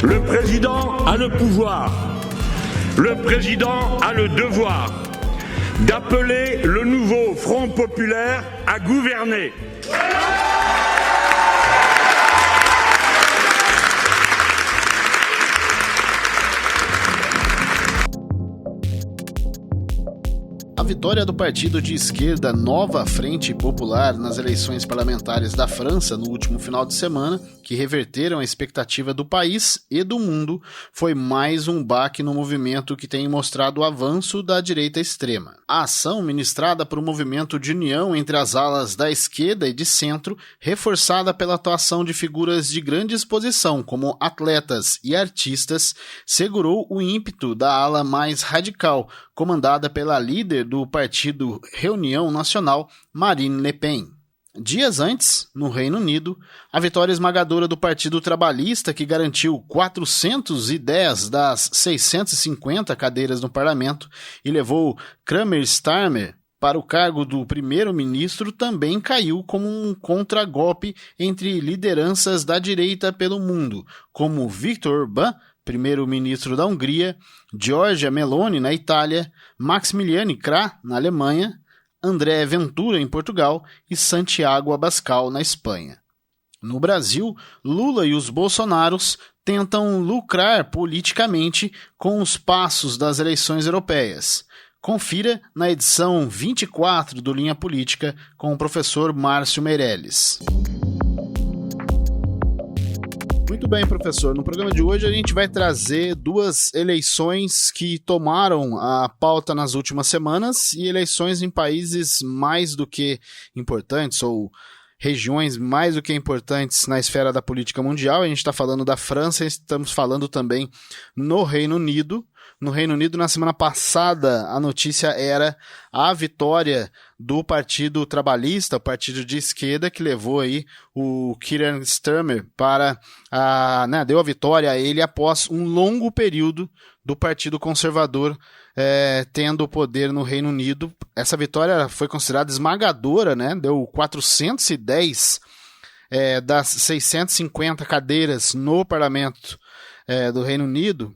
Le président a le pouvoir, le président a le devoir d'appeler le nouveau Front populaire à gouverner. A vitória do partido de esquerda Nova Frente Popular nas eleições parlamentares da França no último final de semana, que reverteram a expectativa do país e do mundo, foi mais um baque no movimento que tem mostrado o avanço da direita extrema. A ação ministrada por um movimento de união entre as alas da esquerda e de centro, reforçada pela atuação de figuras de grande exposição, como atletas e artistas, segurou o ímpeto da ala mais radical, comandada pela líder do partido Reunião Nacional, Marine Le Pen. Dias antes, no Reino Unido, a vitória esmagadora do Partido Trabalhista, que garantiu 410 das 650 cadeiras no parlamento e levou Kramer Starmer para o cargo do primeiro-ministro, também caiu como um contragolpe entre lideranças da direita pelo mundo, como Viktor Orbán, primeiro-ministro da Hungria, Giorgia Meloni na Itália, Maximiliane Krah na Alemanha, André Ventura em Portugal e Santiago Abascal na Espanha. No Brasil, Lula e os Bolsonaros tentam lucrar politicamente com os passos das eleições europeias. Confira na edição 24 do Linha Política com o professor Márcio Meirelles. Muito bem, professor. No programa de hoje a gente vai trazer duas eleições que tomaram a pauta nas últimas semanas e eleições em países mais do que importantes ou regiões mais do que importantes na esfera da política mundial. A gente está falando da França e estamos falando também no Reino Unido. No Reino Unido, na semana passada, a notícia era a vitória do Partido Trabalhista, o partido de esquerda, que levou aí o Keir Starmer para deu a vitória a ele após um longo período do Partido Conservador tendo o poder no Reino Unido. Essa vitória foi considerada esmagadora, né? Deu 410 das 650 cadeiras no parlamento do Reino Unido.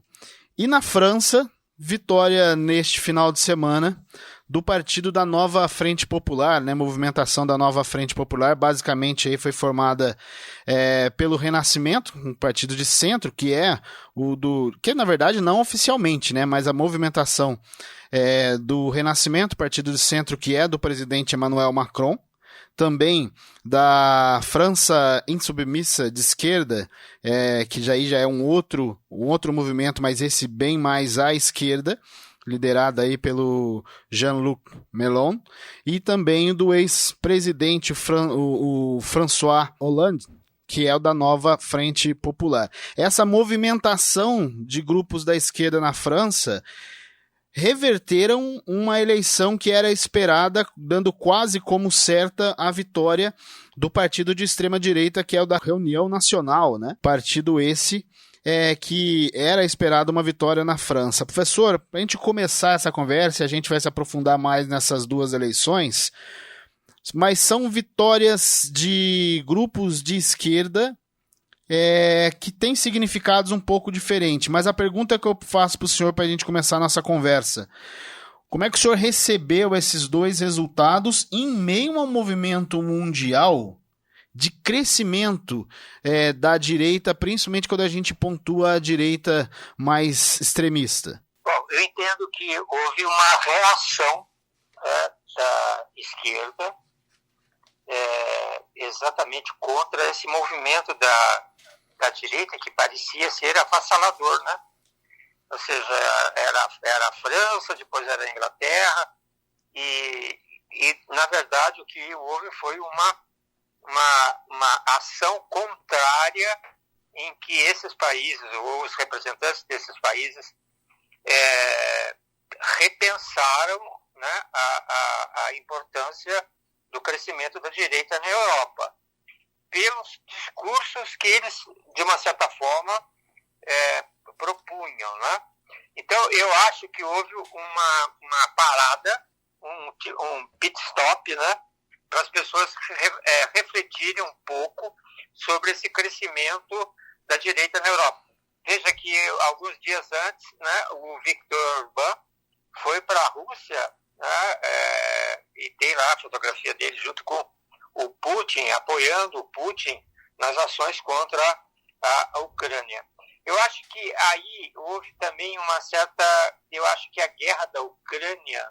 E na França, vitória neste final de semana do partido da Nova Frente Popular, né? Movimentação da Nova Frente Popular, basicamente aí foi formada pelo Renascimento, um partido de centro, que é que na verdade não oficialmente, né? Mas a movimentação do Renascimento, partido de centro, que é do presidente Emmanuel Macron, também da França Insubmissa de esquerda, que já é um outro movimento, mas esse bem mais à esquerda, liderada aí pelo Jean-Luc Mélenchon, e também do ex-presidente o François Hollande, que é o da Nova Frente Popular. Essa movimentação de grupos da esquerda na França reverteram uma eleição que era esperada, dando quase como certa a vitória do partido de extrema-direita, que é o da Reunião Nacional, né? Partido esse que era esperado uma vitória na França. Professor, para a gente começar essa conversa, a gente vai se aprofundar mais nessas duas eleições, mas são vitórias de grupos de esquerda que tem significados um pouco diferentes, mas a pergunta que eu faço para o senhor para a gente começar a nossa conversa: como é que o senhor recebeu esses dois resultados em meio a um movimento mundial de crescimento da direita, principalmente quando a gente pontua a direita mais extremista? Bom, eu entendo que houve uma reação da esquerda exatamente contra esse movimento da direita, que parecia ser avassalador, né? Ou seja, era a França, depois era a Inglaterra, e na verdade o que houve foi uma ação contrária em que esses países, ou os representantes desses países, repensaram, né, a importância do crescimento da direita na Europa, pelos discursos que eles, de uma certa forma, propunham, né? Então, eu acho que houve uma parada, um pit stop, né, para as pessoas refletirem um pouco sobre esse crescimento da direita na Europa. Veja que alguns dias antes, né, o Viktor Orbán foi para a Rússia, né, e tem lá a fotografia dele junto com o Putin, apoiando o Putin nas ações contra a Ucrânia. Eu acho que aí houve também eu acho que a guerra da Ucrânia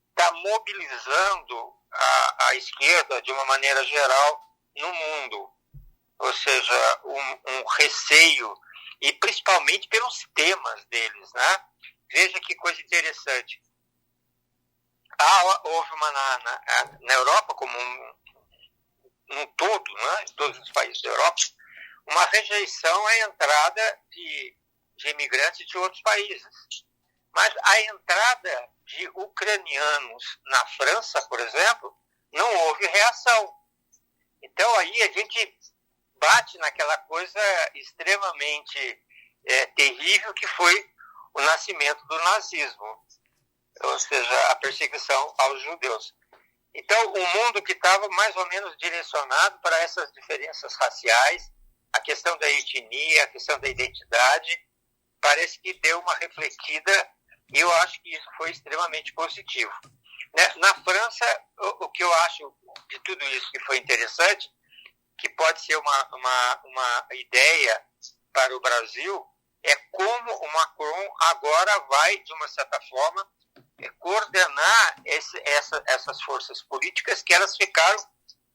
está mobilizando a esquerda de uma maneira geral no mundo, ou seja, um receio, e principalmente pelos temas deles, né? Veja que coisa interessante. Houve na Europa, como um todo, né, em todos os países da Europa, uma rejeição à entrada de imigrantes de outros países. Mas a entrada de ucranianos na França, por exemplo, não houve reação. Então aí a gente bate naquela coisa extremamente terrível que foi o nascimento do nazismo, ou seja, a perseguição aos judeus. Então, um mundo que estava mais ou menos direcionado para essas diferenças raciais, a questão da etnia, a questão da identidade, parece que deu uma refletida, e eu acho que isso foi extremamente positivo. Né? Na França, o que eu acho de tudo isso que foi interessante, que pode ser uma ideia para o Brasil, é como o Macron agora vai, de uma certa forma, coordenar essas forças políticas, que elas ficaram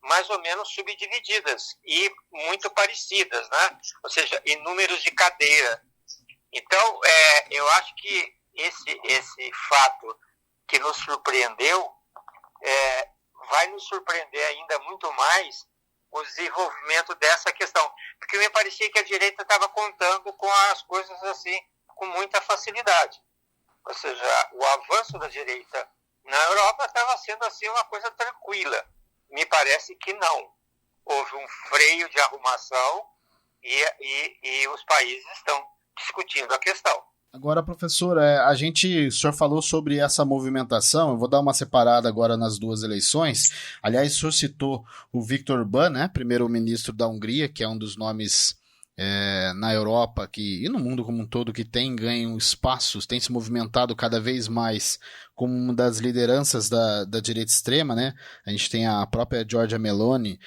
mais ou menos subdivididas e muito parecidas, né? Ou seja, em números de cadeira. Então, eu acho que esse fato que nos surpreendeu vai nos surpreender ainda muito mais o desenvolvimento dessa questão. Porque me parecia que a direita estava contando com as coisas assim com muita facilidade. Ou seja, o avanço da direita na Europa estava sendo assim uma coisa tranquila. Me parece que não. Houve um freio de arrumação e os países estão discutindo a questão. Agora, professor, o senhor falou sobre essa movimentação, eu vou dar uma separada agora nas duas eleições. Aliás, o senhor citou o Viktor Orbán, né, primeiro-ministro da Hungria, que é um dos nomes na Europa e no mundo como um todo que tem ganho espaços, tem se movimentado cada vez mais como uma das lideranças da direita extrema, né? A gente tem a própria Giorgia Meloni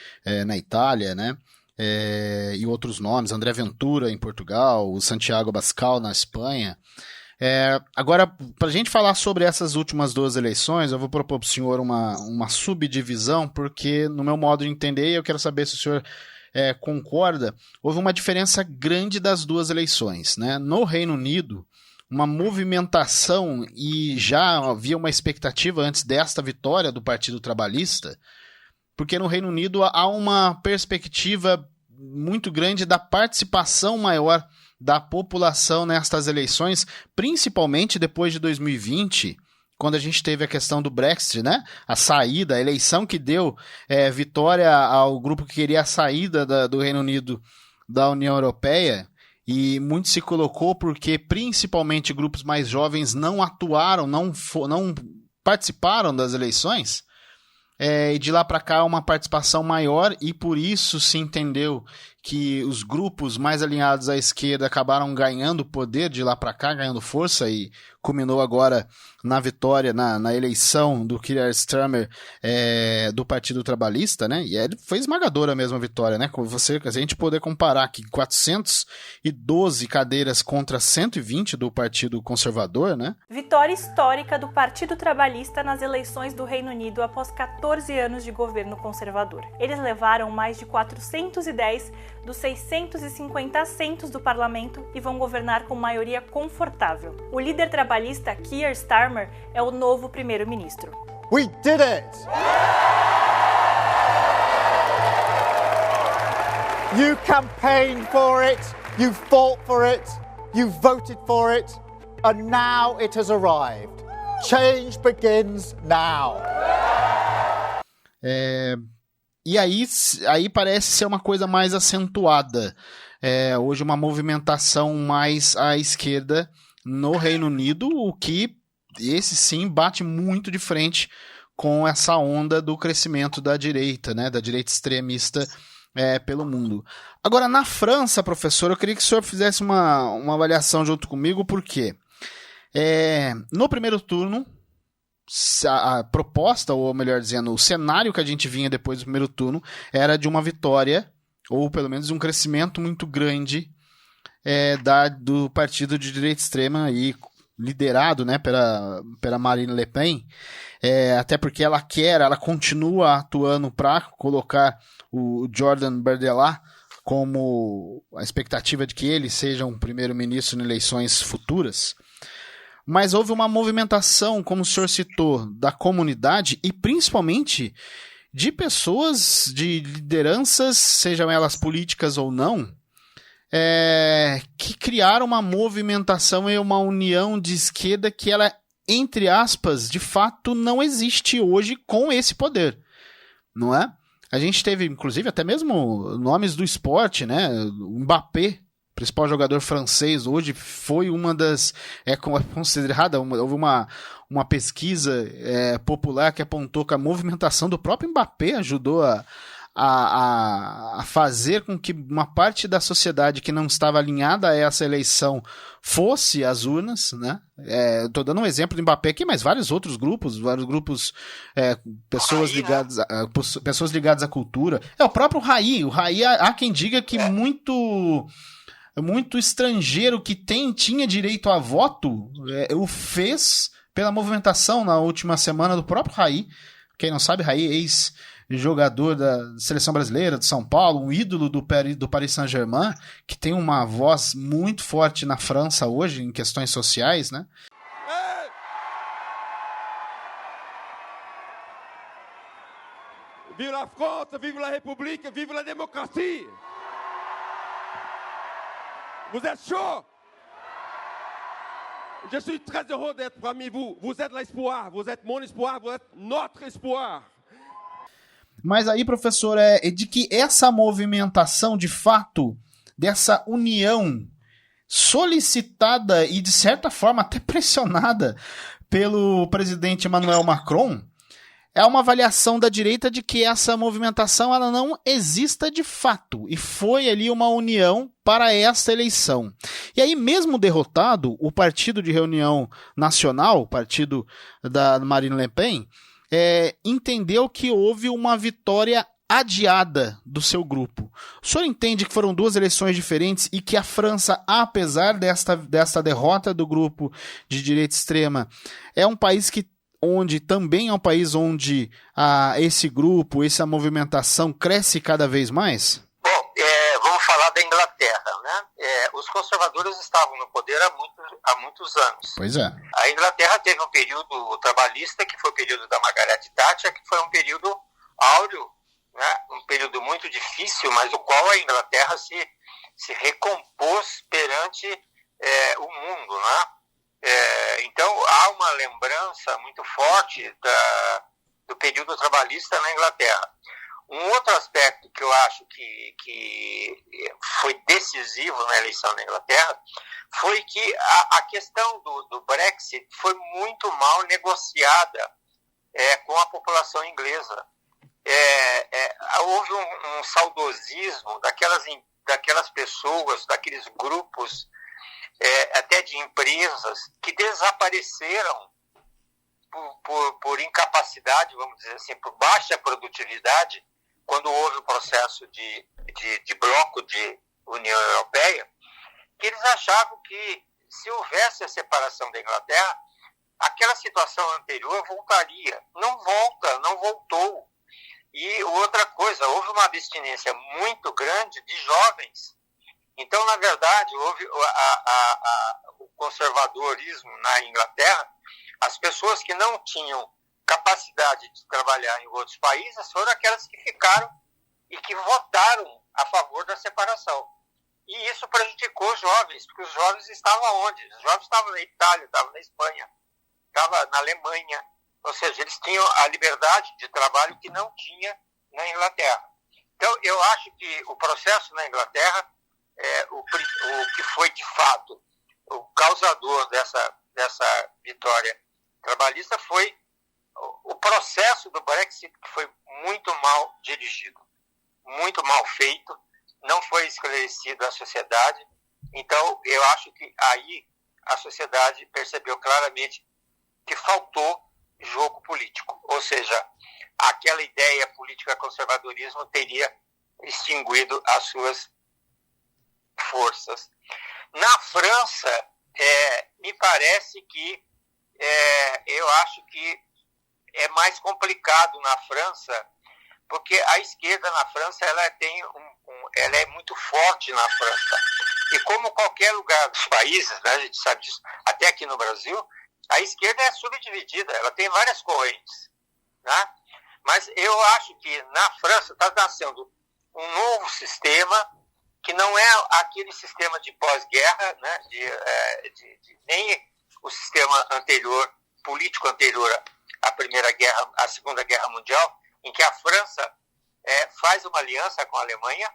na Itália, né? E outros nomes, André Ventura em Portugal, o Santiago Abascal na Espanha. Agora, para a gente falar sobre essas últimas duas eleições, eu vou propor para o senhor uma subdivisão, porque no meu modo de entender, eu quero saber se o senhor concorda, houve uma diferença grande das duas eleições, né? No Reino Unido, uma movimentação, e já havia uma expectativa antes desta vitória do Partido Trabalhista, porque no Reino Unido há uma perspectiva muito grande da participação maior da população nestas eleições, principalmente depois de 2020, quando a gente teve a questão do Brexit, né? A saída, a eleição que deu vitória ao grupo que queria a saída do Reino Unido da União Europeia, e muito se colocou porque principalmente grupos mais jovens não atuaram, não participaram das eleições, e de lá para cá uma participação maior, e por isso se entendeu que os grupos mais alinhados à esquerda acabaram ganhando poder de lá para cá, ganhando força, e culminou agora na vitória, na eleição do Keir Starmer do Partido Trabalhista, né? E foi esmagadora mesmo a vitória, né? Se a gente poder comparar aqui 412 cadeiras contra 120 do Partido Conservador, né? Vitória histórica do Partido Trabalhista nas eleições do Reino Unido após 14 anos de governo conservador. Eles levaram mais de 410 dos 650 assentos do parlamento e vão governar com maioria confortável. O líder trabalhista Keir Starmer é o novo primeiro-ministro. We did it! You campaigned for it, you fought for it, you voted for it, and now it has arrived. Change begins now. E aí parece ser uma coisa mais acentuada. Hoje uma movimentação mais à esquerda no Reino Unido, o que esse sim bate muito de frente com essa onda do crescimento da direita, né, da direita extremista pelo mundo. Agora, na França, professor, eu queria que o senhor fizesse uma avaliação junto comigo, porque no primeiro turno, a proposta, ou melhor dizendo, o cenário que a gente vinha depois do primeiro turno era de uma vitória, ou pelo menos um crescimento muito grande do partido de direita extrema, aí, liderado, né, pela Marine Le Pen, até porque ela continua atuando para colocar o Jordan Bardella como a expectativa de que ele seja um primeiro-ministro em eleições futuras. Mas houve uma movimentação, como o senhor citou, da comunidade e principalmente de pessoas, de lideranças, sejam elas políticas ou não, que criaram uma movimentação e uma união de esquerda que ela, entre aspas, de fato não existe hoje com esse poder, não é? A gente teve, inclusive, até mesmo nomes do esporte, né? O Mbappé, principal jogador francês hoje, foi uma das... considerada... Houve uma pesquisa popular que apontou que a movimentação do próprio Mbappé ajudou a fazer com que uma parte da sociedade que não estava alinhada a essa eleição fosse às urnas, né? Estou dando um exemplo do Mbappé aqui, mas vários grupos, pessoas ligadas à cultura. O próprio Raí. O Raí, há quem diga que muito estrangeiro que tinha direito a voto o fez pela movimentação na última semana do próprio Raí. Quem não sabe, Raí, ex-jogador da seleção brasileira, de São Paulo, um ídolo do Paris Saint-Germain, que tem uma voz muito forte na França hoje, em questões sociais, né? Vive la France, vive la République, vive la démocratie! Vous êtes chaud? Je suis très heureux d'être parmi vous. Vous êtes l'espoir, vous êtes mon espoir, vous êtes notre espoir. Mas aí, professor, de que essa movimentação, de fato, dessa união solicitada e, de certa forma, até pressionada pelo presidente Emmanuel Macron, é uma avaliação da direita de que essa movimentação ela não exista de fato, e foi ali uma união para esta eleição. E aí, mesmo derrotado, o Partido de Reunião Nacional, o partido da Marine Le Pen, entendeu que houve uma vitória adiada do seu grupo. O senhor entende que foram duas eleições diferentes e que a França, apesar desta derrota do grupo de direita extrema, é um país também é um país onde esse grupo, essa movimentação cresce cada vez mais? Bom, vamos falar da Inglaterra, né? Os conservadores estavam no poder há muitos anos. Pois é. A Inglaterra teve um período trabalhista, que foi o período da Margaret Thatcher, que foi um período áureo, né? Um período muito difícil, mas o qual a Inglaterra se recompôs perante o mundo, né? Então, há uma lembrança muito forte do período trabalhista na Inglaterra. Um outro aspecto que eu acho que foi decisivo na eleição na Inglaterra foi que a questão do Brexit foi muito mal negociada com a população inglesa. Houve um saudosismo daquelas pessoas, daqueles grupos, até de empresas que desapareceram por incapacidade, vamos dizer assim, por baixa produtividade, quando houve o processo de bloco de União Europeia, que eles achavam que se houvesse a separação da Inglaterra, aquela situação anterior voltaria. Não voltou. E outra coisa, houve uma abstinência muito grande de jovens. Então, na verdade, houve o conservadorismo na Inglaterra. As pessoas que não tinham capacidade de trabalhar em outros países foram aquelas que ficaram e que votaram a favor da separação. E isso prejudicou os jovens, porque os jovens estavam onde? Os jovens estavam na Itália, estavam na Espanha, estavam na Alemanha. Ou seja, eles tinham a liberdade de trabalho que não tinha na Inglaterra. Então, eu acho que o processo na Inglaterra, o que foi de fato o causador dessa vitória trabalhista foi o processo do Brexit, que foi muito mal dirigido. muito mal feito, não foi esclarecido à sociedade. Então, eu acho que aí a sociedade percebeu claramente que faltou jogo político, ou seja, aquela ideia política conservadorismo teria extinguido as suas forças. Na França, me parece que eu acho que é mais complicado na França, porque a esquerda na França ela é muito forte na França. E como qualquer lugar dos países, né, a gente sabe disso, até aqui no Brasil, a esquerda é subdividida, ela tem várias correntes. Né? Mas eu acho que na França está nascendo um novo sistema, que não é aquele sistema de pós-guerra, né, nem o sistema anterior, político anterior à Segunda Guerra Mundial, em que a França faz uma aliança com a Alemanha,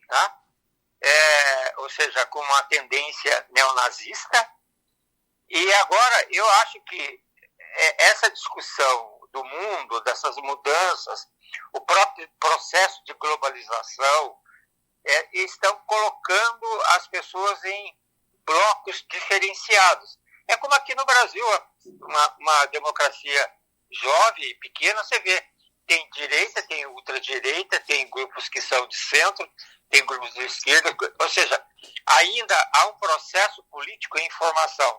tá? Ou seja, com uma tendência neonazista. E agora eu acho que essa discussão do mundo, dessas mudanças, o próprio processo de globalização, estão colocando as pessoas em blocos diferenciados. É como aqui no Brasil, uma democracia jovem e pequena, você vê, tem direita, tem ultradireita, tem grupos que são de centro, tem grupos de esquerda, ou seja, ainda há um processo político em formação.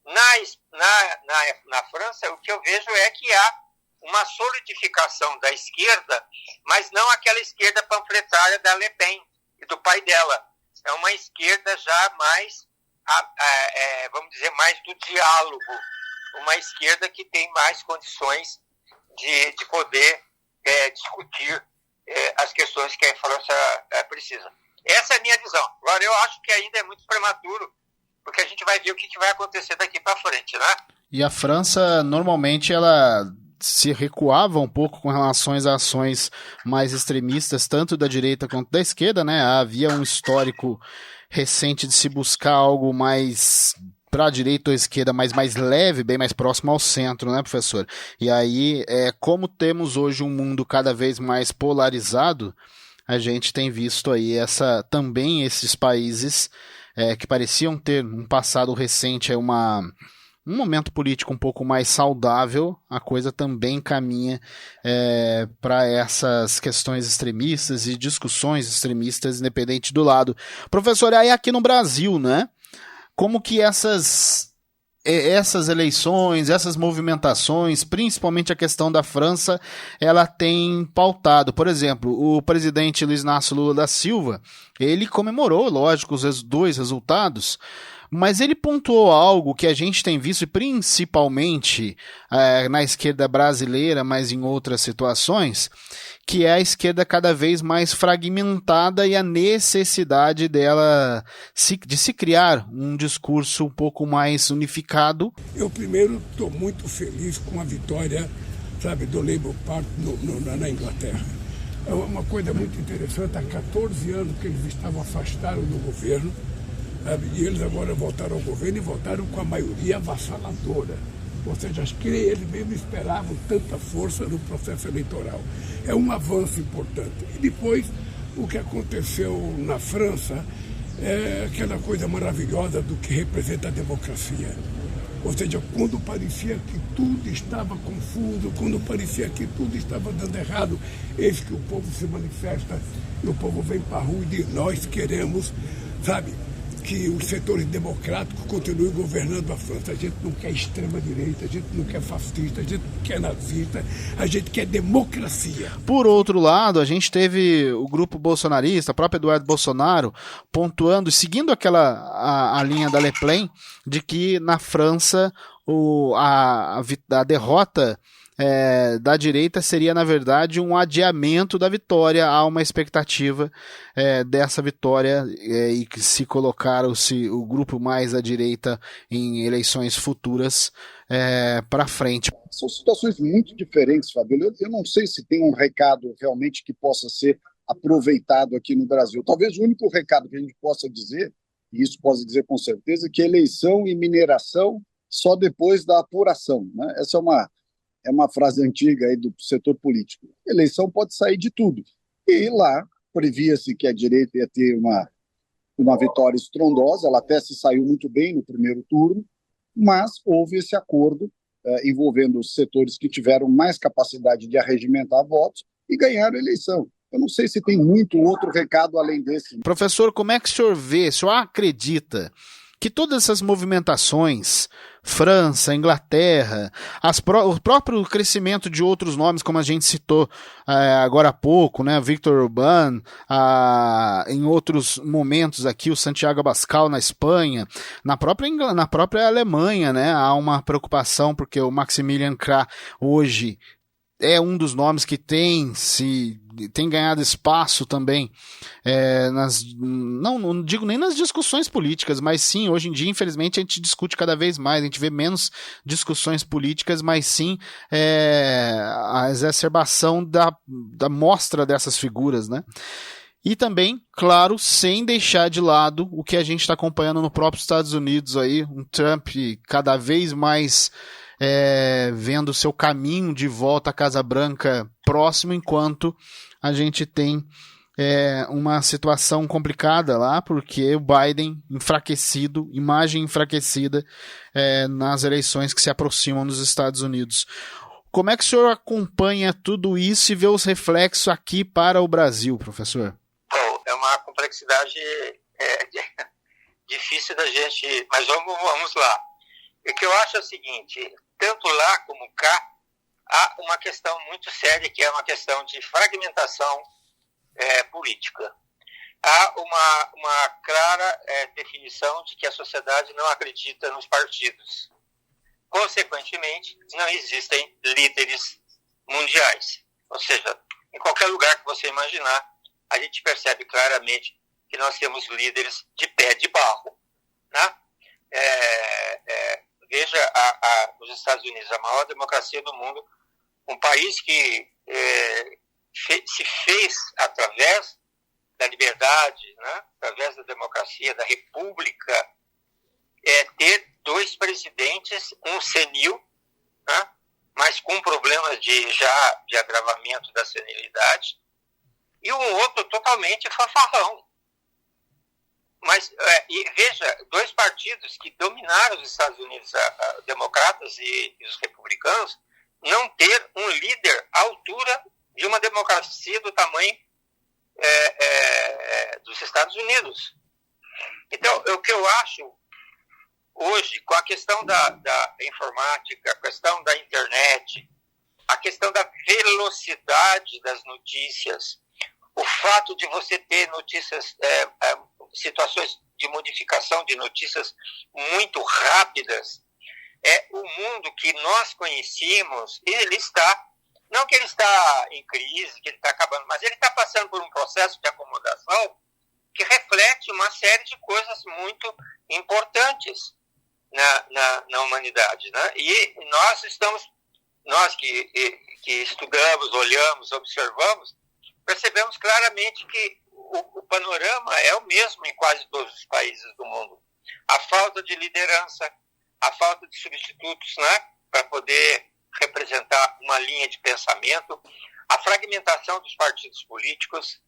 Na França, o que eu vejo é que há uma solidificação da esquerda, mas não aquela esquerda panfletária da Le Pen e do pai dela. É uma esquerda já mais, vamos dizer, mais do diálogo, uma esquerda que tem mais condições de poder discutir as questões que a França precisa. Essa é a minha visão. Agora, eu acho que ainda é muito prematuro, porque a gente vai ver o que vai acontecer daqui para frente, né? E a França, normalmente, ela se recuava um pouco com relação às ações mais extremistas, tanto da direita quanto da esquerda, né? Havia um histórico recente de se buscar algo mais para a direita ou a esquerda, mas mais leve, bem mais próximo ao centro, né, professor? E aí, como temos hoje um mundo cada vez mais polarizado, a gente tem visto aí também esses países que pareciam ter um passado recente, um momento político um pouco mais saudável, a coisa também caminha para essas questões extremistas e discussões extremistas, independente do lado. Professor, aí aqui no Brasil, né? Como que essas eleições, essas movimentações, principalmente a questão da França, ela tem pautado? Por exemplo, o presidente Luiz Inácio Lula da Silva, ele comemorou, lógico, os dois resultados, mas ele pontuou algo que a gente tem visto, principalmente na esquerda brasileira, mas em outras situações, que é a esquerda cada vez mais fragmentada e a necessidade dela de se criar um discurso um pouco mais unificado. Eu primeiro estou muito feliz com a vitória, sabe, do Labour Party na Inglaterra. É uma coisa muito interessante, há 14 anos que eles estavam afastados do governo, sabe, e eles agora voltaram ao governo e voltaram com a maioria avassaladora. Ou seja, acho que eles mesmo esperavam tanta força no processo eleitoral. É um avanço importante. E depois, o que aconteceu na França é aquela coisa maravilhosa do que representa a democracia. Ou seja, quando parecia que tudo estava confuso, quando parecia que tudo estava dando errado, eis que o povo se manifesta e o povo vem para a rua e diz: nós queremos, sabe, que os setores democráticos continuem governando a França. A gente não quer extrema-direita, a gente não quer fascista, a gente não quer nazista, a gente quer democracia. Por outro lado, a gente teve o grupo bolsonarista, o próprio Eduardo Bolsonaro, pontuando, seguindo a linha da Le Pen, de que na França a derrota da direita seria, na verdade, um adiamento da vitória. Há uma expectativa dessa vitória e que se colocar o grupo mais à direita em eleições futuras para frente. São situações muito diferentes, Fabio. Eu não sei se tem um recado realmente que possa ser aproveitado aqui no Brasil. Talvez o único recado que a gente possa dizer, e isso posso dizer com certeza, que eleição e mineração só depois da apuração, né? Essa é uma frase antiga aí do setor político. Eleição pode sair de tudo. E lá previa-se que a direita ia ter uma vitória estrondosa, ela até se saiu muito bem no primeiro turno, mas houve esse acordo envolvendo os setores que tiveram mais capacidade de arregimentar votos e ganharam a eleição. Eu não sei se tem muito outro recado além desse. Professor, como é que o senhor vê, o senhor acredita que todas essas movimentações, França, Inglaterra, o próprio crescimento de outros nomes, como a gente citou agora há pouco, né, Viktor Orbán, em outros momentos aqui, o Santiago Abascal na Espanha, na própria Alemanha, né, há uma preocupação porque o Maximilian Krah hoje é um dos nomes que tem ganhado espaço também, não digo nem nas discussões políticas, mas sim, hoje em dia, infelizmente, a gente discute cada vez mais, a gente vê menos discussões políticas, mas sim a exacerbação da mostra dessas figuras, né? E também, claro, sem deixar de lado o que a gente está acompanhando no próprio Estados Unidos aí, um Trump cada vez mais vendo o seu caminho de volta à Casa Branca próximo, enquanto a gente tem uma situação complicada lá, porque o Biden enfraquecido, imagem enfraquecida nas eleições que se aproximam dos Estados Unidos. Como é que o senhor acompanha tudo isso e vê os reflexos aqui para o Brasil, professor? Bom, é uma complexidade difícil da gente, mas vamos lá. O que eu acho é o seguinte, tanto lá como cá, há uma questão muito séria, que é uma questão de fragmentação política. Há uma clara definição de que a sociedade não acredita nos partidos. Consequentemente, não existem líderes mundiais. Ou seja, em qualquer lugar que você imaginar, a gente percebe claramente que nós temos líderes de pé de barro, né? Veja os Estados Unidos, a maior democracia do mundo, um país que se fez através da liberdade, né? Através da democracia, da república, ter dois presidentes, um senil, né? Mas com problemas de agravamento da senilidade, e um outro totalmente fanfarrão. Mas, e veja, dois partidos que dominaram os Estados Unidos, democratas e os republicanos, não ter um líder à altura de uma democracia do tamanho dos Estados Unidos. Então, o que eu acho hoje, com a questão da informática, a questão da internet, a questão da velocidade das notícias, o fato de você ter notícias, situações de modificação de notícias muito rápidas, o mundo que nós conhecíamos, ele está, não que ele está em crise, que ele está acabando, mas ele está passando por um processo de acomodação que reflete uma série de coisas muito importantes na humanidade, né? E nós que estudamos, olhamos, observamos, percebemos claramente que o panorama é o mesmo em quase todos os países do mundo. A falta de liderança, a falta de substitutos, né, para poder representar uma linha de pensamento, a fragmentação dos partidos políticos,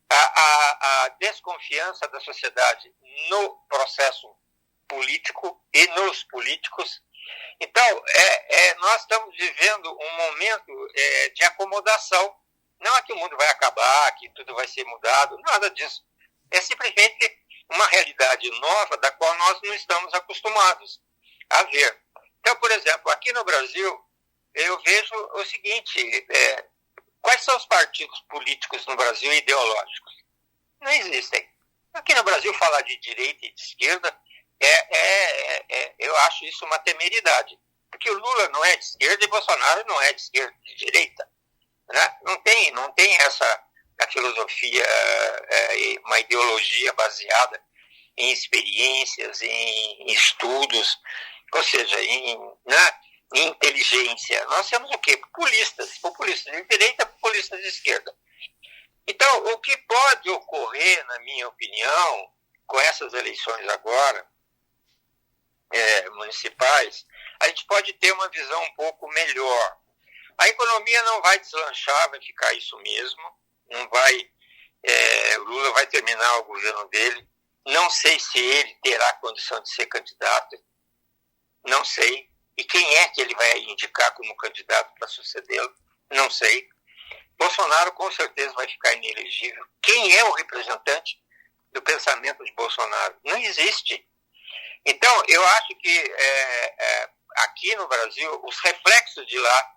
a desconfiança da sociedade no processo político e nos políticos. Então, nós estamos vivendo um momento de acomodação. Não é que o mundo vai acabar, que tudo vai ser mudado, nada disso. É simplesmente uma realidade nova da qual nós não estamos acostumados a ver. Então, por exemplo, aqui no Brasil, eu vejo o seguinte, quais são os partidos políticos no Brasil ideológicos? Não existem. Aqui no Brasil, falar de direita e de esquerda, eu acho isso uma temeridade. Porque o Lula não é de esquerda e Bolsonaro não é de esquerda, de direita. Né? Não tem a filosofia, uma ideologia baseada em experiências, em estudos, ou seja, em inteligência. Nós temos o quê? Populistas de direita, populistas de esquerda. Então, o que pode ocorrer, na minha opinião, com essas eleições agora, municipais, a gente pode ter uma visão um pouco melhor. A economia não vai deslanchar, vai ficar isso mesmo, o Lula vai terminar o governo dele. Não sei se ele terá condição de ser candidato, não sei. E quem é que ele vai indicar como candidato para sucedê-lo? Não sei. Bolsonaro com certeza vai ficar inelegível. Quem é o representante do pensamento de Bolsonaro? Não existe. Então, eu acho que aqui no Brasil, os reflexos de lá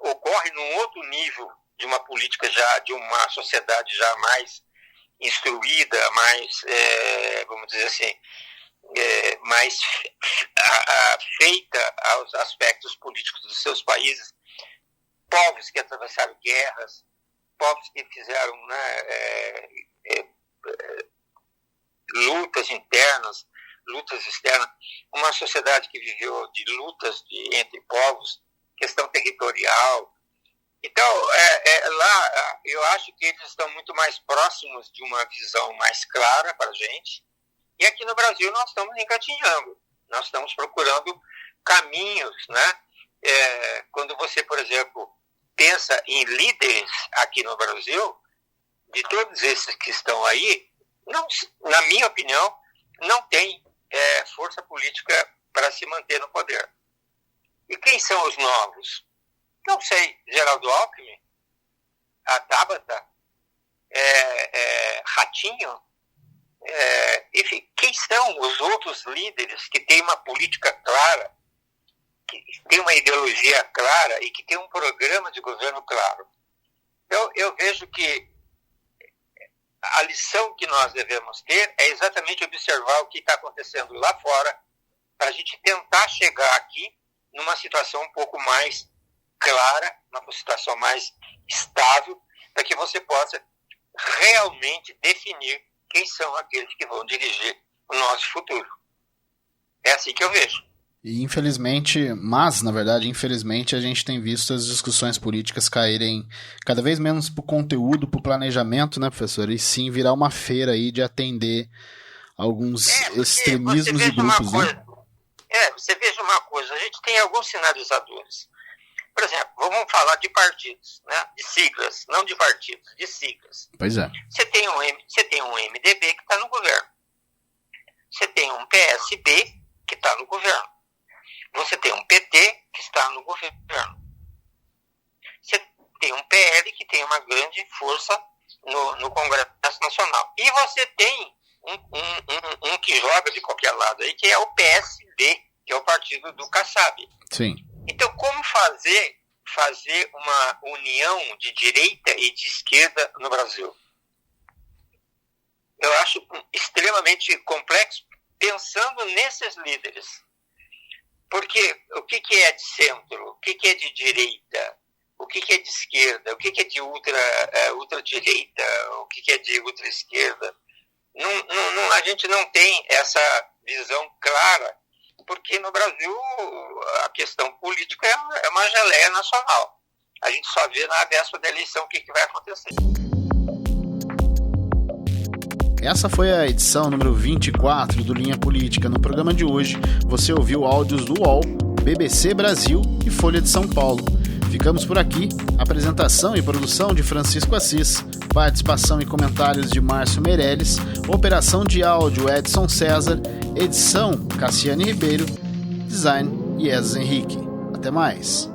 ocorrem num outro nível de uma política já, de uma sociedade já mais instruída, mais, vamos dizer assim, mais feita aos aspectos políticos dos seus países, povos que atravessaram guerras, povos que fizeram lutas internas, lutas externas, uma sociedade que viveu de lutas entre povos, questão territorial. Então, lá eu acho que eles estão muito mais próximos de uma visão mais clara para a gente. E aqui no Brasil nós estamos engatinhando, nós estamos procurando caminhos, né? Quando você, por exemplo, pensa em líderes aqui no Brasil, de todos esses que estão aí, não, na minha opinião, não tem força política para se manter no poder. E quem são os novos? Não sei, Geraldo Alckmin, a Tabata, Ratinho, enfim, quem são os outros líderes que têm uma política clara, que têm uma ideologia clara e que têm um programa de governo claro? Então, eu vejo que a lição que nós devemos ter é exatamente observar o que está acontecendo lá fora, para a gente tentar chegar aqui numa situação um pouco mais clara, uma situação mais estável, para que você possa realmente definir quem são aqueles que vão dirigir o nosso futuro. É assim que eu vejo. E infelizmente, a gente tem visto as discussões políticas caírem cada vez menos pro conteúdo, pro planejamento, né, professor? E sim virar uma feira aí de atender alguns extremismos e grupos, né? Você veja uma coisa, a gente tem alguns sinalizadores. Por exemplo, vamos falar de partidos, né? De siglas, não de partidos, de siglas. Pois é. Você tem um MDB que está no governo. Você tem um PSB que está no governo. Você tem um PT que está no governo. Você tem um PL que tem uma grande força no Congresso Nacional. E você tem um que joga de qualquer lado aí, que é o PSD, que é o partido do Kassab. Sim. Então, como fazer uma união de direita e de esquerda no Brasil? Eu acho extremamente complexo pensando nesses líderes. Porque o que é de centro? O que é de direita? O que é de esquerda? O que é de ultradireita? O que é de ultra-esquerda? A gente não tem essa visão clara, porque no Brasil a questão política é uma geleia nacional. A gente só vê na véspera da eleição o que vai acontecer. Essa foi a edição número 24 do Linha Política. No programa de hoje, você ouviu áudios do UOL, BBC Brasil e Folha de São Paulo. Ficamos por aqui. Apresentação e produção de Francisco Assis. Participação e comentários de Márcio Meirelles. Operação de áudio Edson César. Edição Cassiane Ribeiro. Design Iesas Henrique. Até mais.